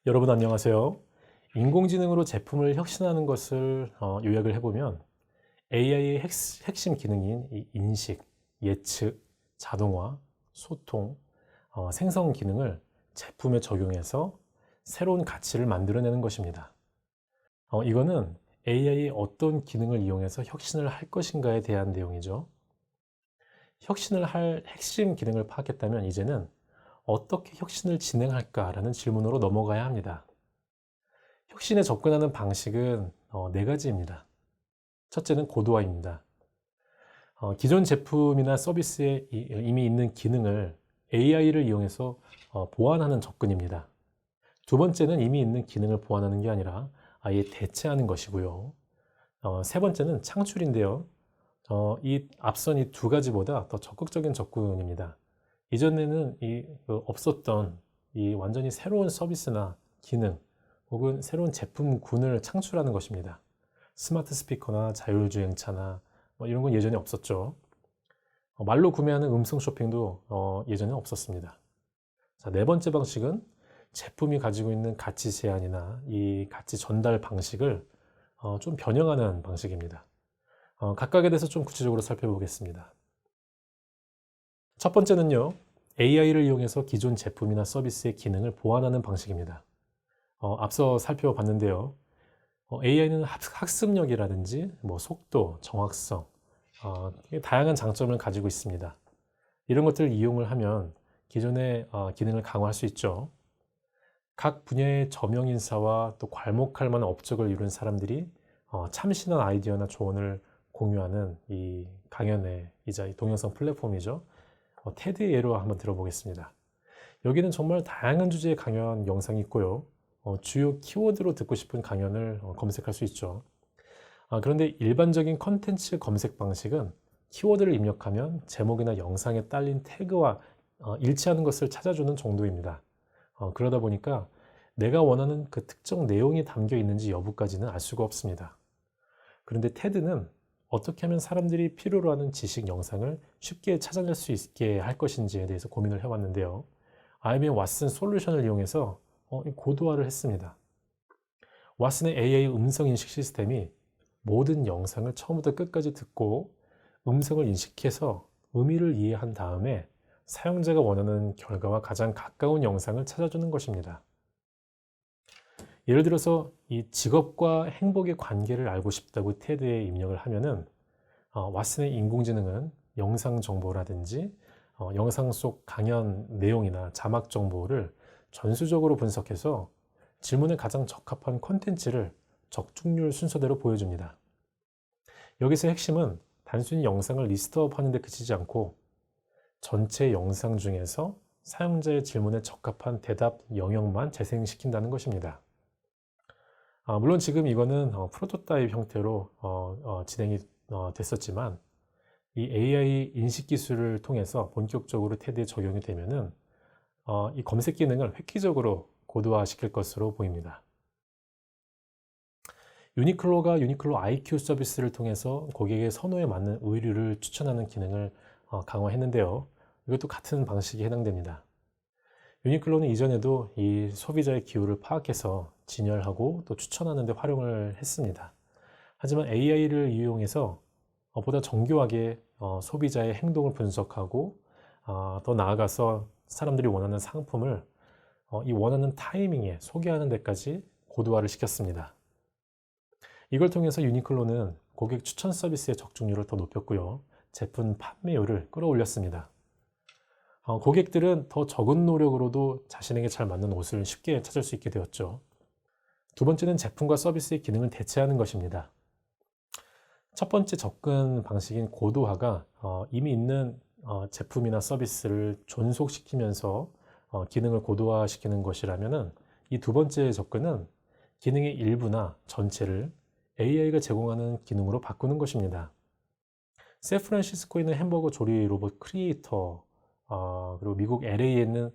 여러분 안녕하세요. 인공지능으로 제품을 혁신하는 것을 요약을 해보면 AI의 핵심 기능인 이 인식, 예측, 자동화, 소통, 생성 기능을 제품에 적용해서 새로운 가치를 만들어내는 것입니다. 이거는 AI의 어떤 기능을 이용해서 혁신을 할 것인가에 대한 내용이죠. 혁신을 할 핵심 기능을 파악했다면 이제는 어떻게 혁신을 진행할까라는 질문으로 넘어가야 합니다. 혁신에 접근하는 방식은 네 가지입니다. 첫째는 고도화입니다. 기존 제품이나 서비스에 이미 있는 기능을 AI를 이용해서 보완하는 접근입니다. 두 번째는 이미 있는 기능을 보완하는 게 아니라 아예 대체하는 것이고요. 세 번째는 창출인데요. 이 앞선 이 두 가지보다 더 적극적인 접근입니다. 이전에는 없었던 이 완전히 새로운 서비스나 기능 혹은 새로운 제품군을 창출하는 것입니다. 스마트 스피커나 자율주행차나 이런 건 예전에 없었죠. 말로 구매하는 음성 쇼핑도 예전에 없었습니다. 자, 네 번째 방식은 제품이 가지고 있는 가치 제한이나 이 가치 전달 방식을 좀 변형하는 방식입니다. 각각에 대해서 좀 구체적으로 살펴보겠습니다. 첫 번째는요, AI를 이용해서 기존 제품이나 서비스의 기능을 보완하는 방식입니다. 앞서 살펴봤는데요. AI는 학습력이라든지 속도, 정확성, 다양한 장점을 가지고 있습니다. 이런 것들을 이용을 하면 기존의 기능을 강화할 수 있죠. 각 분야의 저명 인사와 또 괄목할 만한 업적을 이룬 사람들이 참신한 아이디어나 조언을 공유하는 이 강연의 이자 이 동영상 플랫폼이죠. 테드의 예로 한번 들어보겠습니다. 여기는 정말 다양한 주제의 강연 영상이 있고요. 주요 키워드로 듣고 싶은 강연을 검색할 수 있죠. 그런데 일반적인 컨텐츠 검색 방식은 키워드를 입력하면 제목이나 영상에 딸린 태그와 일치하는 것을 찾아주는 정도입니다. 그러다 보니까 내가 원하는 그 특정 내용이 담겨 있는지 여부까지는 알 수가 없습니다. 그런데 테드는 어떻게 하면 사람들이 필요로 하는 지식 영상을 쉽게 찾아낼 수 있게 할 것인지에 대해서 고민을 해왔는데요. IBM 왓슨 솔루션을 이용해서 고도화를 했습니다. 왓슨의 AI 음성 인식 시스템이 모든 영상을 처음부터 끝까지 듣고 음성을 인식해서 의미를 이해한 다음에 사용자가 원하는 결과와 가장 가까운 영상을 찾아주는 것입니다. 예를 들어서 이 직업과 행복의 관계를 알고 싶다고 테드에 입력을 하면은 왓슨의 인공지능은 영상 정보라든지 영상 속 강연 내용이나 자막 정보를 전수적으로 분석해서 질문에 가장 적합한 콘텐츠를 적중률 순서대로 보여줍니다. 여기서 핵심은 단순히 영상을 리스트업 하는 데 그치지 않고 전체 영상 중에서 사용자의 질문에 적합한 대답 영역만 재생시킨다는 것입니다. 물론 지금 이거는 프로토타입 형태로 진행이 됐었지만 이 AI 인식 기술을 통해서 본격적으로 테드에 적용이 되면은 이 검색 기능을 획기적으로 고도화 시킬 것으로 보입니다. 유니클로가 유니클로 IQ 서비스를 통해서 고객의 선호에 맞는 의류를 추천하는 기능을 강화했는데요. 이것도 같은 방식에 해당됩니다. 유니클로는 이전에도 이 소비자의 기호를 파악해서 진열하고 또 추천하는 데 활용을 했습니다. 하지만 AI를 이용해서 보다 정교하게 소비자의 행동을 분석하고 더 나아가서 사람들이 원하는 상품을 이 원하는 타이밍에 소개하는 데까지 고도화를 시켰습니다. 이걸 통해서 유니클로는 고객 추천 서비스의 적중률을 더 높였고요. 제품 판매율을 끌어올렸습니다. 고객들은 더 적은 노력으로도 자신에게 잘 맞는 옷을 쉽게 찾을 수 있게 되었죠. 두 번째는 제품과 서비스의 기능을 대체하는 것입니다. 첫 번째 접근 방식인 고도화가 이미 있는 제품이나 서비스를 존속시키면서 기능을 고도화시키는 것이라면 이 두 번째 접근은 기능의 일부나 전체를 AI가 제공하는 기능으로 바꾸는 것입니다. 샌프란시스코에 있는 햄버거 조리 로봇 크리에이터 그리고 미국 LA에 있는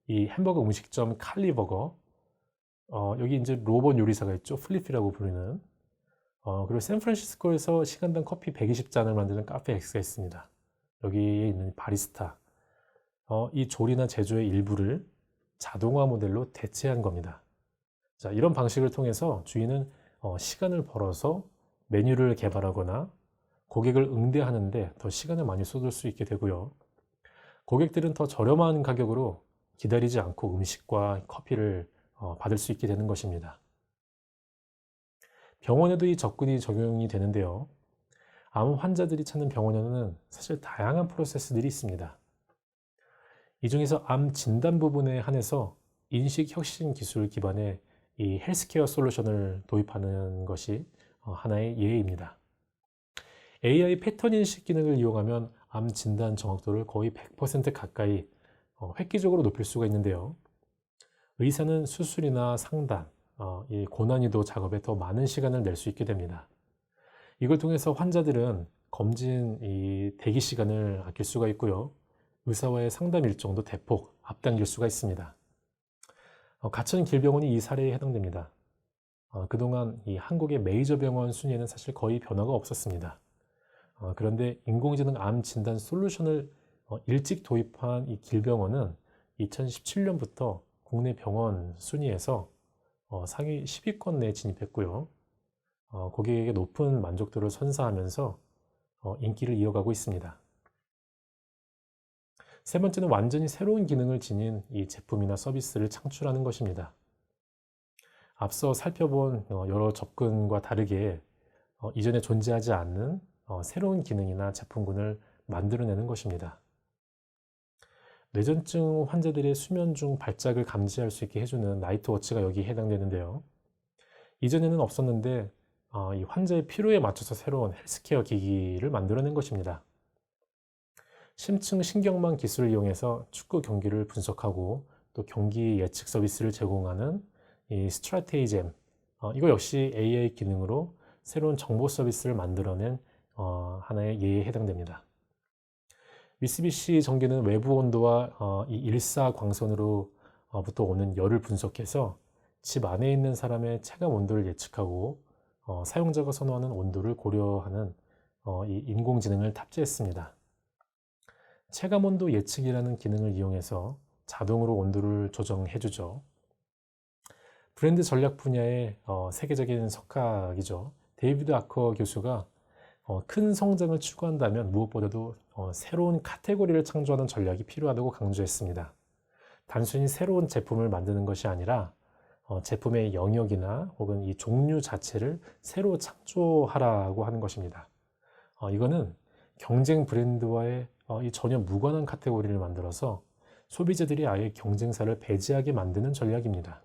이 햄버거 음식점 칼리버거 여기 이제 로봇 요리사가 있죠. 플리피라고 부르는 그리고 샌프란시스코에서 시간당 커피 120잔을 만드는 카페 X가 있습니다. 여기에 있는 바리스타 이 조리나 제조의 일부를 자동화 모델로 대체한 겁니다. 자, 이런 방식을 통해서 주인은 시간을 벌어서 메뉴를 개발하거나 고객을 응대하는데 더 시간을 많이 쏟을 수 있게 되고요. 고객들은 더 저렴한 가격으로 기다리지 않고 음식과 커피를 받을 수 있게 되는 것입니다. 병원에도 이 접근이 적용이 되는데요. 암 환자들이 찾는 병원에는 사실 다양한 프로세스들이 있습니다. 이 중에서 암 진단 부분에 한해서 인식 혁신 기술 기반의 이 헬스케어 솔루션을 도입하는 것이 하나의 예입니다. AI 패턴 인식 기능을 이용하면 암 진단 정확도를 거의 100% 가까이 획기적으로 높일 수가 있는데요. 의사는 수술이나 상담, 이 고난이도 작업에 더 많은 시간을 낼 수 있게 됩니다. 이걸 통해서 환자들은 검진 이 대기 시간을 아낄 수가 있고요. 의사와의 상담 일정도 대폭 앞당길 수가 있습니다. 가천 길병원이 이 사례에 해당됩니다. 그동안 이 한국의 메이저 병원 순위에는 사실 거의 변화가 없었습니다. 그런데 인공지능 암 진단 솔루션을 일찍 도입한 이 길병원은 2017년부터 국내 병원 순위에서 상위 10위권 내에 진입했고요. 고객에게 높은 만족도를 선사하면서 인기를 이어가고 있습니다. 세 번째는 완전히 새로운 기능을 지닌 이 제품이나 서비스를 창출하는 것입니다. 앞서 살펴본 여러 접근과 다르게 이전에 존재하지 않는 새로운 기능이나 제품군을 만들어내는 것입니다. 뇌전증 환자들의 수면 중 발작을 감지할 수 있게 해주는 나이트워치가 여기에 해당되는데요. 이전에는 없었는데 이 환자의 필요에 맞춰서 새로운 헬스케어 기기를 만들어낸 것입니다. 심층 신경망 기술을 이용해서 축구 경기를 분석하고 또 경기 예측 서비스를 제공하는 이 스트라테이젬, 이거 역시 AI 기능으로 새로운 정보 서비스를 만들어낸 하나의 예에 해당됩니다. 미쓰비시 전기는 외부 온도와 이 일사광선으로부터 오는 열을 분석해서 집 안에 있는 사람의 체감 온도를 예측하고 사용자가 선호하는 온도를 고려하는 이 인공지능을 탑재했습니다. 체감 온도 예측이라는 기능을 이용해서 자동으로 온도를 조정해주죠. 브랜드 전략 분야의 세계적인 석학이죠. 데이비드 아커 교수가 큰 성장을 추구한다면 무엇보다도 새로운 카테고리를 창조하는 전략이 필요하다고 강조했습니다. 단순히 새로운 제품을 만드는 것이 아니라 제품의 영역이나 혹은 이 종류 자체를 새로 창조하라고 하는 것입니다. 이거는 경쟁 브랜드와의 이 전혀 무관한 카테고리를 만들어서 소비자들이 아예 경쟁사를 배제하게 만드는 전략입니다.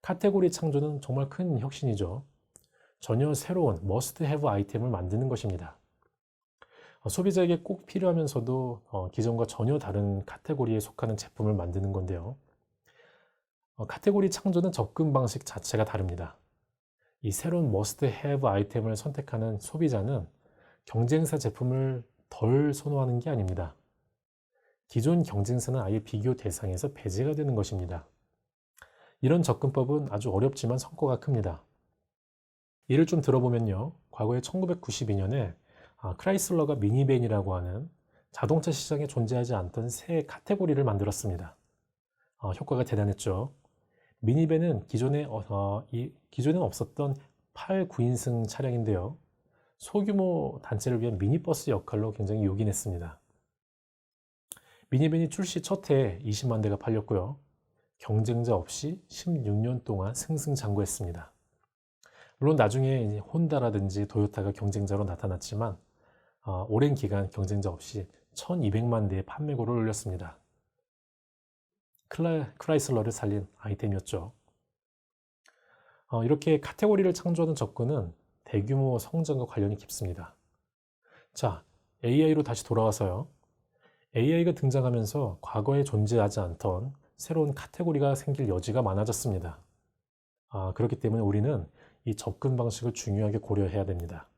카테고리 창조는 정말 큰 혁신이죠. 전혀 새로운 머스트 해브 아이템을 만드는 것입니다. 소비자에게 꼭 필요하면서도 기존과 전혀 다른 카테고리에 속하는 제품을 만드는 건데요. 카테고리 창조는 접근 방식 자체가 다릅니다. 이 새로운 머스트 해브 아이템을 선택하는 소비자는 경쟁사 제품을 덜 선호하는 게 아닙니다. 기존 경쟁사는 아예 비교 대상에서 배제가 되는 것입니다. 이런 접근법은 아주 어렵지만 성과가 큽니다. 예를 좀 들어보면요. 과거에 1992년에 크라이슬러가 미니밴이라고 하는 자동차 시장에 존재하지 않던 새 카테고리를 만들었습니다. 효과가 대단했죠. 미니밴은 기존에는 없었던 8, 9인승 차량인데요. 소규모 단체를 위한 미니버스 역할로 굉장히 요긴했습니다. 미니밴이 출시 첫 해에 20만 대가 팔렸고요. 경쟁자 없이 16년 동안 승승장구했습니다. 물론 나중에 이제 혼다라든지 도요타가 경쟁자로 나타났지만 오랜 기간 경쟁자 없이 1200만 대의 판매고를 올렸습니다. 크라이슬러를 살린 아이템이었죠. 이렇게 카테고리를 창조하는 접근은 대규모 성장과 관련이 깊습니다. 자, AI로 다시 돌아와서요. AI가 등장하면서 과거에 존재하지 않던 새로운 카테고리가 생길 여지가 많아졌습니다. 그렇기 때문에 우리는 이 접근 방식을 중요하게 고려해야 됩니다.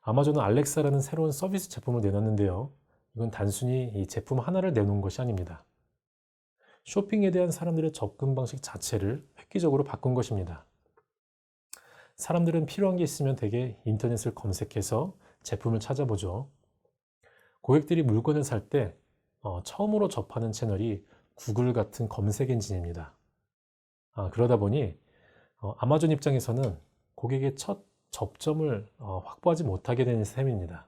아마존은 알렉사라는 새로운 서비스 제품을 내놨는데요. 이건 단순히 이 제품 하나를 내놓은 것이 아닙니다. 쇼핑에 대한 사람들의 접근 방식 자체를 획기적으로 바꾼 것입니다. 사람들은 필요한 게 있으면 대개 인터넷을 검색해서 제품을 찾아보죠. 고객들이 물건을 살 때 처음으로 접하는 채널이 구글 같은 검색 엔진입니다. 그러다 보니 아마존 입장에서는 고객의 첫 접점을 확보하지 못하게 되는 셈입니다.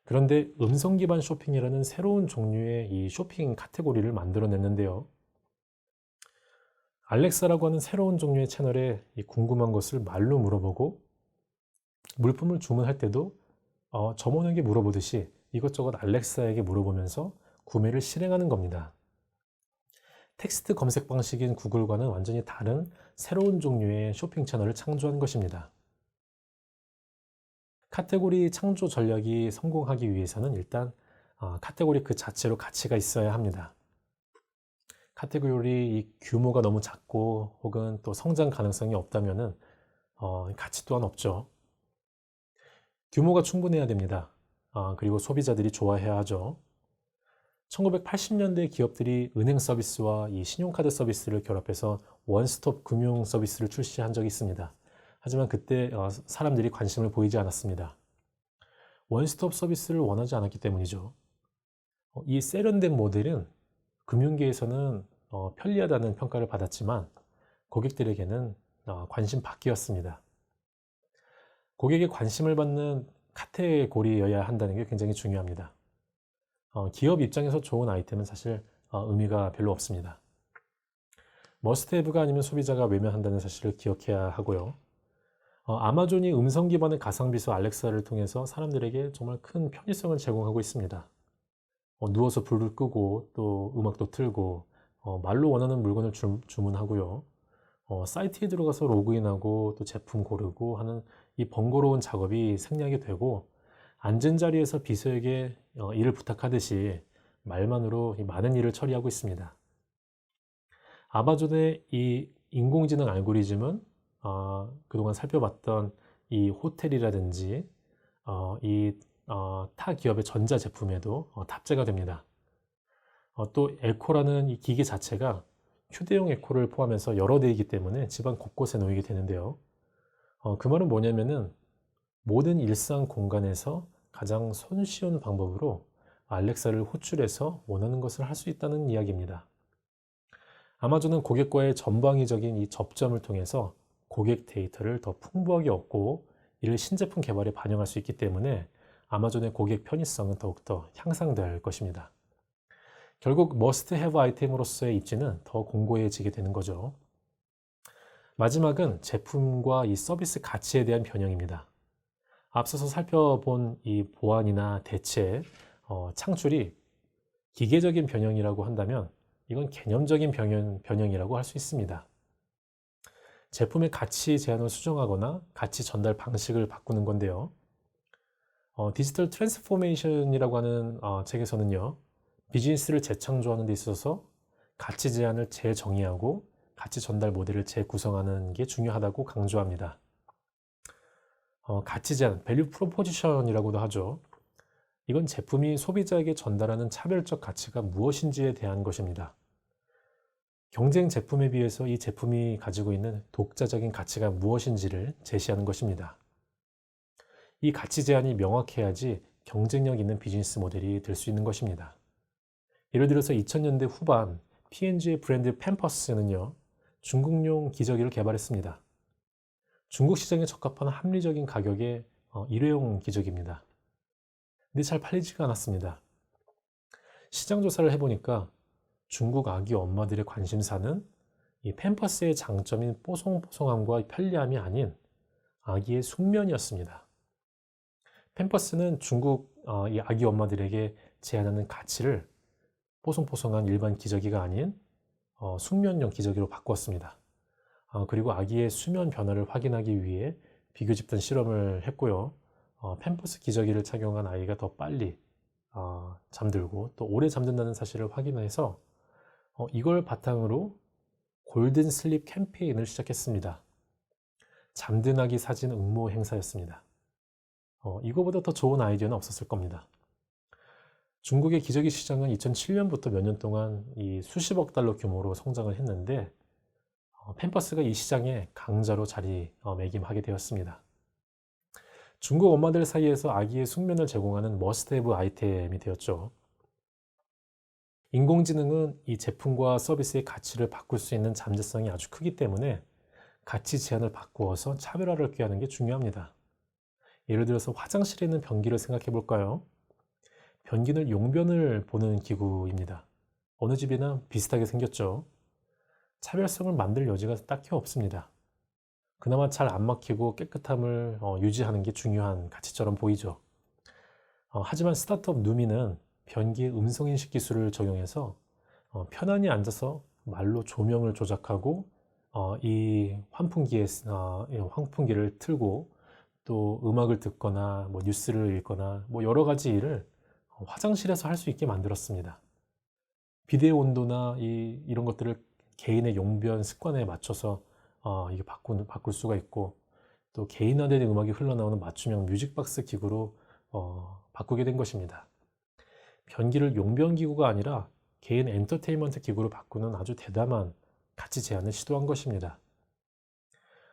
그런데 음성 기반 쇼핑이라는 새로운 종류의 이 쇼핑 카테고리를 만들어냈는데요. 알렉사라고 하는 새로운 종류의 채널에 이 궁금한 것을 말로 물어보고 물품을 주문할 때도 점원에게 물어보듯이 이것저것 알렉사에게 물어보면서 구매를 실행하는 겁니다. 텍스트 검색 방식인 구글과는 완전히 다른 새로운 종류의 쇼핑 채널을 창조한 것입니다. 카테고리 창조 전략이 성공하기 위해서는 일단 카테고리 그 자체로 가치가 있어야 합니다. 카테고리 이 규모가 너무 작고 혹은 또 성장 가능성이 없다면은 가치 또한 없죠. 규모가 충분해야 됩니다. 그리고 소비자들이 좋아해야 하죠. 1980년대 기업들이 은행 서비스와 이 신용카드 서비스를 결합해서 원스톱 금융 서비스를 출시한 적이 있습니다. 하지만 그때 사람들이 관심을 보이지 않았습니다. 원스톱 서비스를 원하지 않았기 때문이죠. 이 세련된 모델은 금융계에서는 편리하다는 평가를 받았지만 고객들에게는 관심 밖이었습니다. 고객의 관심을 받는 카테고리여야 한다는 게 굉장히 중요합니다. 기업 입장에서 좋은 아이템은 사실 의미가 별로 없습니다. 머스트헤브가 아니면 소비자가 외면한다는 사실을 기억해야 하고요. 아마존이 음성 기반의 가상비서 알렉사를 통해서 사람들에게 정말 큰 편의성을 제공하고 있습니다. 누워서 불을 끄고 또 음악도 틀고 말로 원하는 물건을 주문하고요. 사이트에 들어가서 로그인하고 또 제품 고르고 하는 이 번거로운 작업이 생략이 되고 앉은 자리에서 비서에게 일을 부탁하듯이 말만으로 많은 일을 처리하고 있습니다. 아마존의 이 인공지능 알고리즘은 그동안 살펴봤던 이 호텔이라든지 타 기업의 전자제품에도 탑재가 됩니다. 또 에코라는 이 기계 자체가 휴대용 에코를 포함해서 여러 대이기 때문에 집안 곳곳에 놓이게 되는데요. 그 말은 뭐냐면은 모든 일상 공간에서 가장 손쉬운 방법으로 알렉사를 호출해서 원하는 것을 할 수 있다는 이야기입니다. 아마존은 고객과의 전방위적인 이 접점을 통해서 고객 데이터를 더 풍부하게 얻고 이를 신제품 개발에 반영할 수 있기 때문에 아마존의 고객 편의성은 더욱더 향상될 것입니다. 결국 머스트 헤브 아이템으로서의 입지는 더 공고해지게 되는 거죠. 마지막은 제품과 이 서비스 가치에 대한 변형입니다. 앞서서 살펴본 이 보안이나 대체, 창출이 기계적인 변형이라고 한다면 이건 개념적인 변형이라고 할 수 있습니다. 제품의 가치 제한을 수정하거나 가치 전달 방식을 바꾸는 건데요. 디지털 트랜스포메이션이라고 하는 책에서는요. 비즈니스를 재창조하는 데 있어서 가치 제한을 재정의하고 가치 전달 모델을 재구성하는 게 중요하다고 강조합니다. 가치 제한, 밸류 프로포지션이라고도 하죠. 이건 제품이 소비자에게 전달하는 차별적 가치가 무엇인지에 대한 것입니다. 경쟁 제품에 비해서 이 제품이 가지고 있는 독자적인 가치가 무엇인지를 제시하는 것입니다. 이 가치 제한이 명확해야지 경쟁력 있는 비즈니스 모델이 될 수 있는 것입니다. 예를 들어서 2000년대 후반 P&G의 브랜드 팸퍼스는요, 중국용 기저귀를 개발했습니다. 중국 시장에 적합한 합리적인 가격의 일회용 기저귀입니다. 근데 잘 팔리지가 않았습니다. 시장 조사를 해보니까 중국 아기 엄마들의 관심사는 이 팸퍼스의 장점인 뽀송뽀송함과 편리함이 아닌 아기의 숙면이었습니다. 팸퍼스는 중국 이 아기 엄마들에게 제안하는 가치를 뽀송뽀송한 일반 기저귀가 아닌 숙면용 기저귀로 바꾸었습니다. 그리고 아기의 수면 변화를 확인하기 위해 비교 집단 실험을 했고요. 팸퍼스 기저귀를 착용한 아이가 더 빨리 잠들고 또 오래 잠든다는 사실을 확인해서 이걸 바탕으로 골든 슬립 캠페인을 시작했습니다. 잠든 아기 사진 응모 행사였습니다. 이거보다 더 좋은 아이디어는 없었을 겁니다. 중국의 기저귀 시장은 2007년부터 몇 년 동안 이 수십억 달러 규모로 성장을 했는데 팸퍼스가 이 시장에 강자로 자리매김하게 되었습니다. 중국 엄마들 사이에서 아기의 숙면을 제공하는 머스트헤브 아이템이 되었죠. 인공지능은 이 제품과 서비스의 가치를 바꿀 수 있는 잠재성이 아주 크기 때문에 가치 제한을 바꾸어서 차별화를 꾀하는 게 중요합니다. 예를 들어서 화장실에 있는 변기를 생각해 볼까요? 변기는 용변을 보는 기구입니다. 어느 집이나 비슷하게 생겼죠. 차별성을 만들 여지가 딱히 없습니다. 그나마 잘 안 막히고 깨끗함을 유지하는 게 중요한 가치처럼 보이죠. 하지만 스타트업 누미는 변기의 음성인식 기술을 적용해서 편안히 앉아서 말로 조명을 조작하고 이 환풍기를 틀고 또 음악을 듣거나 뭐 뉴스를 읽거나 뭐 여러 가지 일을 화장실에서 할 수 있게 만들었습니다. 비데의 온도나 이런 것들을 개인의 용변 습관에 맞춰서 이게 바꿀 수가 있고 또 개인화된 음악이 흘러나오는 맞춤형 뮤직박스 기구로 바꾸게 된 것입니다. 변기를 용변 기구가 아니라 개인 엔터테인먼트 기구로 바꾸는 아주 대담한 가치 제안을 시도한 것입니다.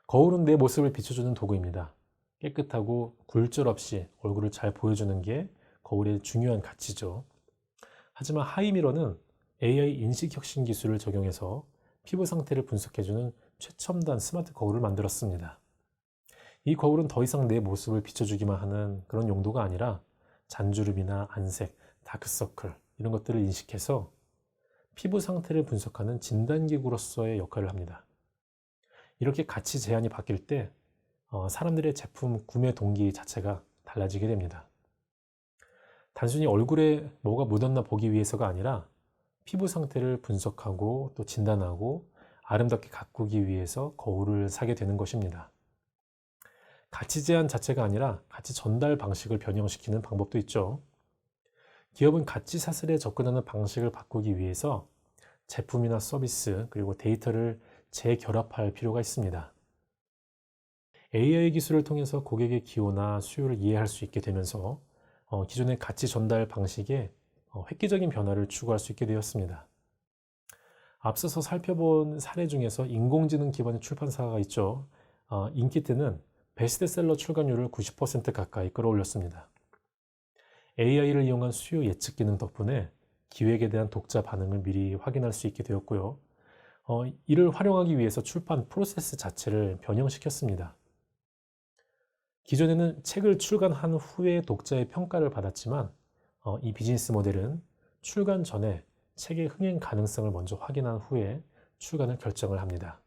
거울은 내 모습을 비춰주는 도구입니다. 깨끗하고 굴절 없이 얼굴을 잘 보여주는 게 거울의 중요한 가치죠. 하지만 하이미러는 AI 인식 혁신 기술을 적용해서 피부 상태를 분석해주는 최첨단 스마트 거울을 만들었습니다. 이 거울은 더 이상 내 모습을 비춰주기만 하는 그런 용도가 아니라 잔주름이나 안색, 다크서클 이런 것들을 인식해서 피부 상태를 분석하는 진단기구로서의 역할을 합니다. 이렇게 가치 제한이 바뀔 때 사람들의 제품 구매 동기 자체가 달라지게 됩니다. 단순히 얼굴에 뭐가 묻었나 보기 위해서가 아니라 피부 상태를 분석하고 또 진단하고 아름답게 가꾸기 위해서 거울을 사게 되는 것입니다. 가치 제한 자체가 아니라 가치 전달 방식을 변형시키는 방법도 있죠. 기업은 가치 사슬에 접근하는 방식을 바꾸기 위해서 제품이나 서비스 그리고 데이터를 재결합할 필요가 있습니다. AI 기술을 통해서 고객의 기호나 수요를 이해할 수 있게 되면서 기존의 가치 전달 방식에 획기적인 변화를 추구할 수 있게 되었습니다. 앞서서 살펴본 사례 중에서 인공지능 기반의 출판사가 있죠. 인기트는 베스트셀러 출간율을 90% 가까이 끌어올렸습니다. AI를 이용한 수요 예측 기능 덕분에 기획에 대한 독자 반응을 미리 확인할 수 있게 되었고요. 이를 활용하기 위해서 출판 프로세스 자체를 변형시켰습니다. 기존에는 책을 출간한 후에 독자의 평가를 받았지만 이 비즈니스 모델은 출간 전에 책의 흥행 가능성을 먼저 확인한 후에 출간을 결정을 합니다.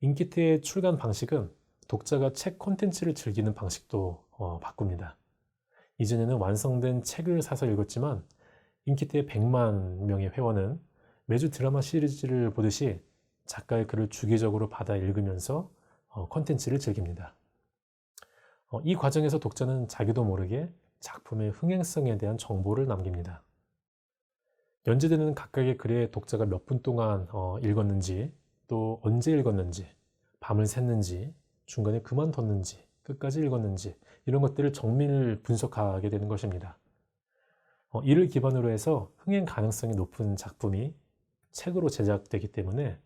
인기트의 출간 방식은 독자가 책 콘텐츠를 즐기는 방식도 바꿉니다. 이전에는 완성된 책을 사서 읽었지만 인기트의 100만 명의 회원은 매주 드라마 시리즈를 보듯이 작가의 글을 주기적으로 받아 읽으면서 콘텐츠를 즐깁니다. 이 과정에서 독자는 자기도 모르게 작품의 흥행성에 대한 정보를 남깁니다. 연재되는 각각의 글에 독자가 몇 분 동안 읽었는지, 또 언제 읽었는지, 밤을 샜는지, 중간에 그만뒀는지, 끝까지 읽었는지 이런 것들을 정밀 분석하게 되는 것입니다. 이를 기반으로 해서 흥행 가능성이 높은 작품이 책으로 제작되기 때문에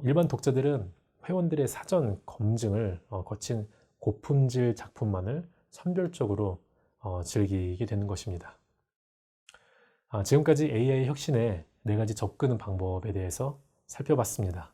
일반 독자들은 회원들의 사전 검증을 거친 고품질 작품만을 선별적으로 즐기게 되는 것입니다. 지금까지 AI 혁신의 4가지 접근 방법에 대해서 살펴봤습니다.